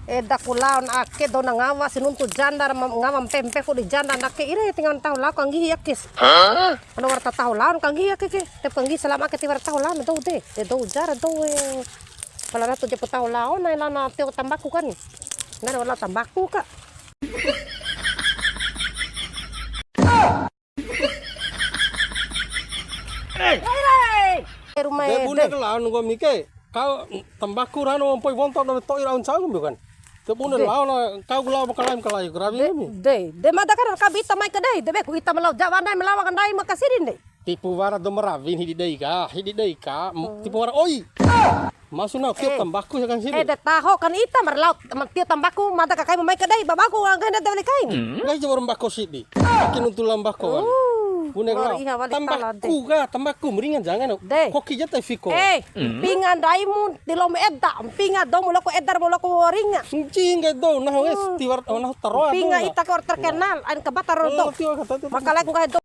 Eda kulaon ake do nangawa sinuntu jandar ngawam tempe fu di jandar ake ire tinggal tahu lau kanggi yakis. Ano warta tahu laon kanggi yakis. Tep kanggi selama ake tiwar tahu laon do de. Do jar do kalau ratu jeput tahu laon na lana teu tambaku kan. Nggak ada warna tambaku kak. Rumah bunda kelaun gua mike. Kau tambaku rano poi wontok na to iraun saung bukan. Te bunda laun kau gula bakalaim kalai grabi mi. De mada kan kabita mai kedai de ku kita melau jawan dai melawan dai makasirin de. Tipu wara do meravin hidi dei ka tipu wara oi. Masu na tiap tambaku kan sini. De taho kan ita merlaut tiap tambaku mada kakai mai kedai babaku angin de kain. Gai jawar mbako sidi. Akin untuk lambako. Bunda kelaun tambaku meringan jangan. Koki jata fiko. Pingan daimu tilom edda pinga do mulako edar mulako ringa. Cinga do nah wes tiwar nah taroa. Pinga ita ko terkenal an kabatar do. Makala ko do